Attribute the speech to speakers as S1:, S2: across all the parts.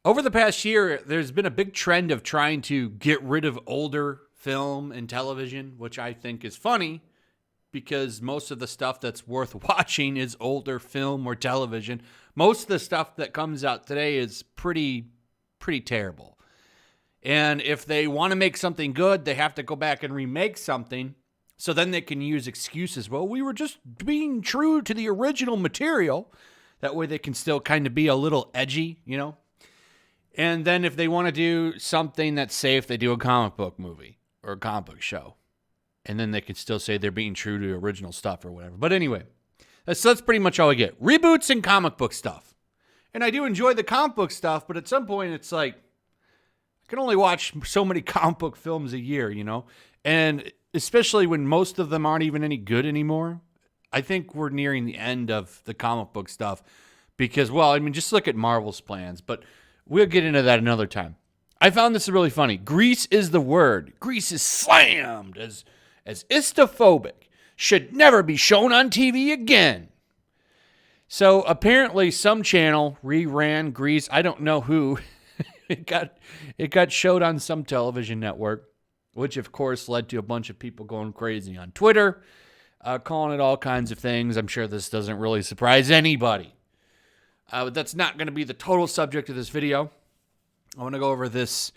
S1: Over the past year, there's been a big trend of trying to get rid of older film and television, which I think is funny because most of the stuff that's worth watching is older film or television. Most of the stuff that comes out today is pretty terrible. And if they want to make something good, they have to go back and remake something. So then they can use excuses. Well, we were just being true to the original material. That way they can still kind of be a little edgy, you know? And then if they want to do something that's safe, they do a comic book movie or a comic book show. And then they can still say they're being true to the original stuff or whatever. But anyway, that's pretty much all I get. Reboots and comic book stuff. And I do enjoy the comic book stuff, but at some point it's like, I can only watch so many comic book films a year, you know? And especially when most of them aren't even any good anymore. I think we're nearing the end of the comic book stuff because, well, I mean, just look at Marvel's plans, but we'll get into that another time. I found this really funny. Grease is the word. Grease is slammed as istophobic. Should never be shown on TV again. So apparently some channel reran Grease. I don't know who. It got showed on some television network, which of course led to a bunch of people going crazy on Twitter, calling it all kinds of things. I'm sure this doesn't really surprise anybody. But that's not going to be the total subject of this video. I want to go over this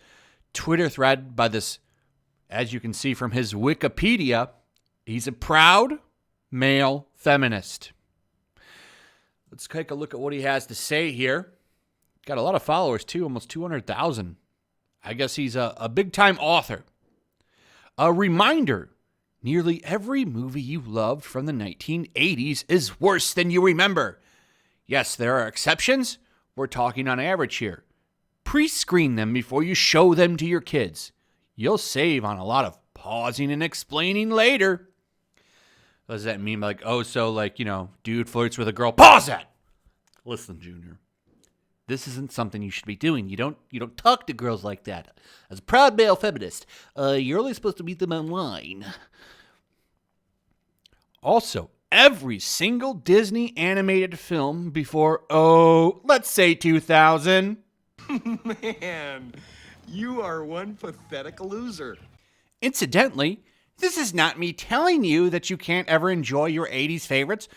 S1: Twitter thread by this, as you can see from his Wikipedia, he's a proud male feminist. Let's take a look at what he has to say here. Got a lot of followers too, almost 200,000. I guess he's a big-time author. A reminder, nearly every movie you loved from the 1980s is worse than you remember. Yes, there are exceptions. We're talking on average here. Pre-screen them before you show them to your kids. You'll save on a lot of pausing and explaining later. What does that mean? Like, dude flirts with a girl. Pause that! Listen, Junior. This isn't something you should be doing. You don't talk to girls like that. As a proud male feminist, you're only supposed to meet them online. Also, every single Disney animated film before, let's say 2000.
S2: Man, you are one pathetic loser.
S1: Incidentally, this is not me telling you that you can't ever enjoy your 80s favorites.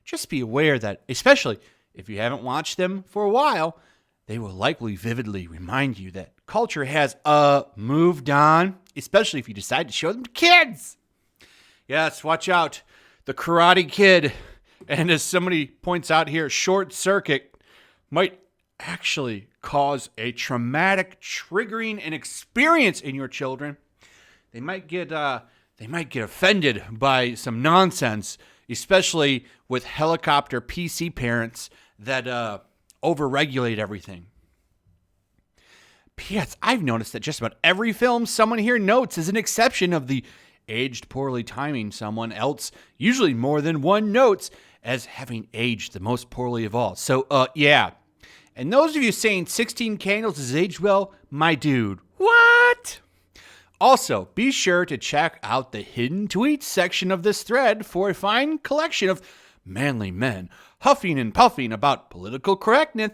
S1: Just be aware that, especially if you haven't watched them for a while, they will likely vividly remind you that culture has moved on, especially if you decide to show them to kids. Yes, watch out. The Karate Kid, and as somebody points out here, Short Circuit might actually cause a traumatic, triggering and experience in your children. They might get offended by some nonsense, especially with helicopter PC parents that overregulate everything. P.S. I've noticed that just about every film someone here notes is an exception of the aged poorly timing someone else, usually more than one notes, as having aged the most poorly of all. So, yeah. And those of you saying 16 Candles is aged well, my dude, what? Also, be sure to check out the hidden tweets section of this thread for a fine collection of manly men huffing and puffing about political correctness.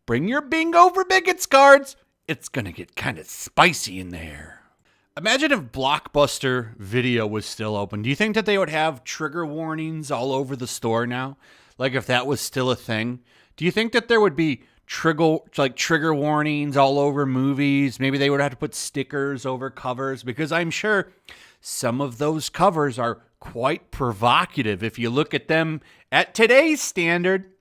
S1: Bring your bingo for bigots cards. It's gonna get kind of spicy in there. Imagine if Blockbuster Video was still open. Do you think that they would have trigger warnings all over the store now? Like if that was still a thing? Do you think that there would be trigger warnings all over movies? Maybe they would have to put stickers over covers, because I'm sure some of those covers are quite provocative if you look at them at today's standard.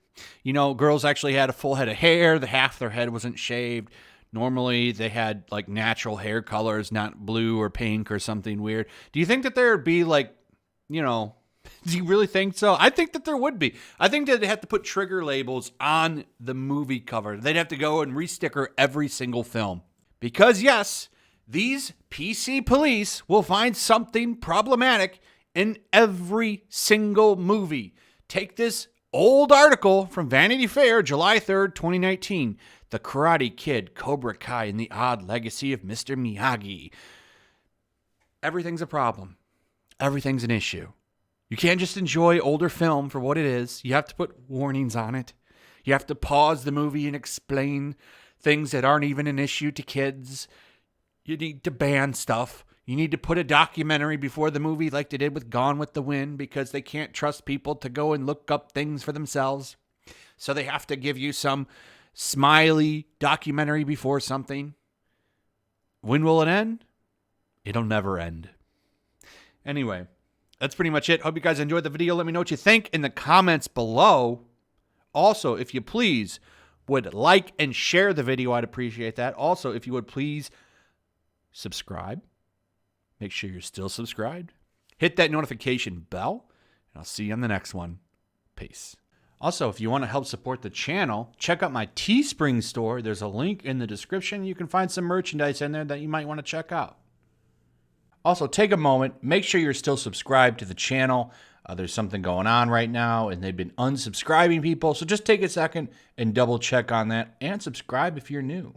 S1: You know, girls actually had a full head of hair. The half their head wasn't shaved. Normally they had like natural hair colors, not blue or pink or something weird. Do you think that there would be do you really think so? I think that there would be. I think that they'd have to put trigger labels on the movie cover. They'd have to go and re-sticker every single film. Because yes, these PC police will find something problematic in every single movie. Take this old article from Vanity Fair, July 3rd, 2019. The Karate Kid, Cobra Kai, and the Odd Legacy of Mr. Miyagi. Everything's a problem. Everything's an issue. You can't just enjoy older film for what it is. You have to put warnings on it. You have to pause the movie and explain things that aren't even an issue to kids. You need to ban stuff. You need to put a documentary before the movie like they did with Gone with the Wind because they can't trust people to go and look up things for themselves. So they have to give you some smiley documentary before something. When will it end? It'll never end. Anyway, that's pretty much it. Hope you guys enjoyed the video. Let me know what you think in the comments below. Also, if you please would like and share the video, I'd appreciate that. Also, if you would please subscribe. Make sure you're still subscribed. Hit that notification bell, and I'll see you on the next one. Peace. Also, if you want to help support the channel, check out my Teespring store. There's a link in the description. You can find some merchandise in there that you might want to check out. Also, take a moment. Make sure you're still subscribed to the channel. There's something going on right now, and they've been unsubscribing people. So just take a second and double check on that, and subscribe if you're new.